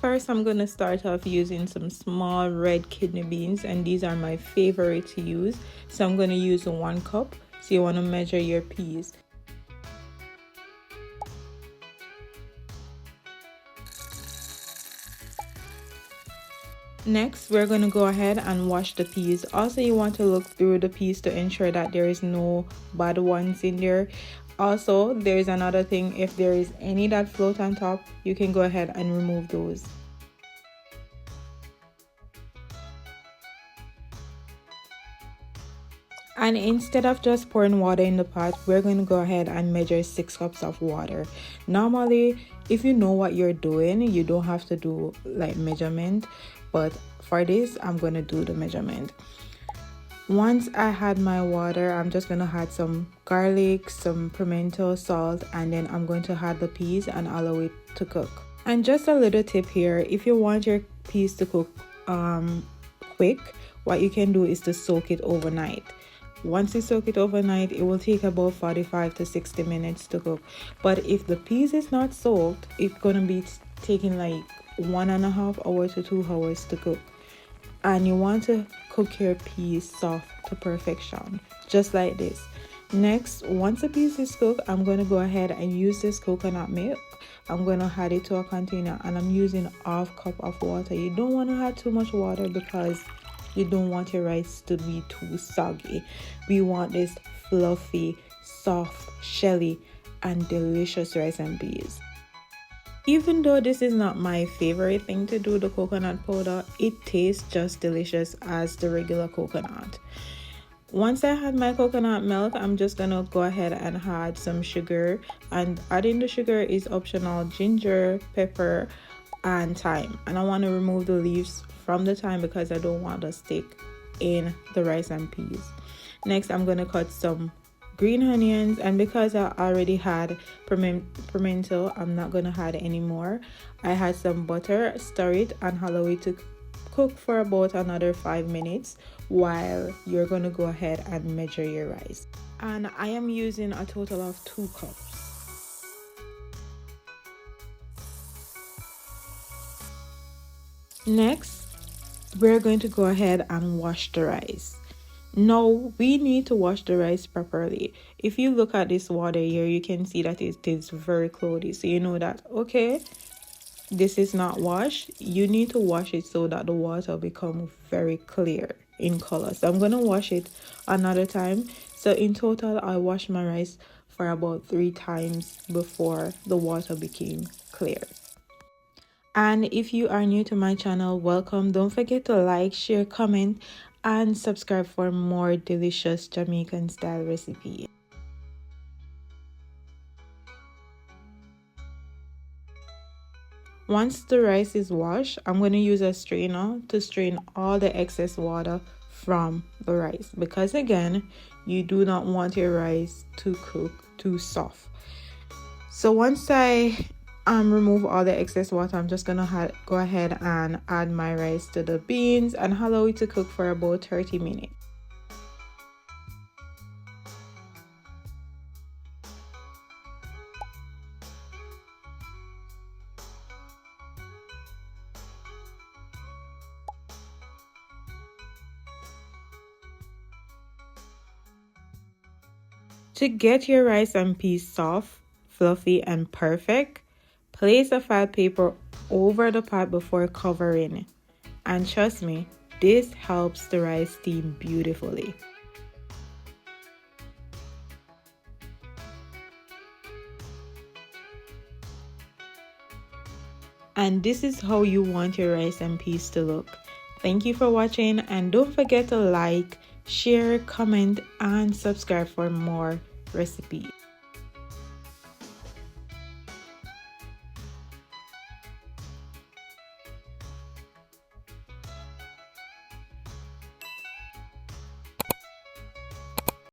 First, I'm going to start off using some small red kidney beans, and these are my favorite to use. So I'm going to use 1 cup. So you want to measure your peas. Next, we're going to go ahead and wash the peas. Also, you want to look through the peas to ensure that there is no bad ones in there. Also, there's another thing, if there is any that float on top, you can go ahead and remove those. And instead of just pouring water in the pot, we're going to go ahead and measure 6 cups of water. Normally, if you know what you're doing, you don't have to do like measurement, but for this, I'm going to do the measurement. Once I had my water, I'm just going to add some garlic, some pimento, salt, and then I'm going to add the peas and allow it to cook. And just a little tip here, if you want your peas to cook quick, what you can do is to soak it overnight. Once you soak it overnight, it will take about 45 to 60 minutes to cook. But if the peas is not soaked, it's going to be taking like 1.5 hours to 2 hours to cook. And you want to cook your peas soft to perfection, just like this. Next, once the peas is cooked, I'm going to go ahead and use this coconut milk. I'm going to add it to a container, and I'm using 1/2 cup of water. You don't want to add too much water because you don't want your rice to be too soggy. We want this fluffy, soft, shelly, and delicious rice and peas. Even though this is not my favorite thing to do, the coconut powder, it tastes just delicious as the regular coconut. Once I had my coconut milk, I'm just gonna go ahead and add some sugar, and adding the sugar is optional: ginger, pepper, and thyme. And I want to remove the leaves from the thyme because I don't want to stick in the rice and peas. Next, I'm going to cut some green onions, and because I already had pimento, I'm not going to add any more. I had some butter, stir it, and allow it to cook for about another 5 minutes while you're going to go ahead and measure your rice. And I am using a total of 2 cups. Next, we're going to go ahead and wash the rice. Now, we need to wash the rice properly. If you look at this water here, you can see that it is very cloudy. So you know that, okay, this is not washed. You need to wash it so that the water becomes very clear in color. So I'm going to wash it another time. So in total, I washed my rice for about 3 times before the water became clear. And if you are new to my channel, welcome. Don't forget to like, share, comment, and subscribe for more delicious Jamaican style recipes. Once the rice is washed, I'm going to use a strainer to strain all the excess water from the rice, because again, you do not want your rice to cook too soft. So once I remove all the excess water, I'm just gonna go ahead and add my rice to the beans and allow it to cook for about 30 minutes. To get your rice and peas soft, fluffy, and perfect, place a file paper over the pot before covering. And trust me, this helps the rice steam beautifully. And this is how you want your rice and peas to look. Thank you for watching, and don't forget to like, share, comment, and subscribe for more recipes.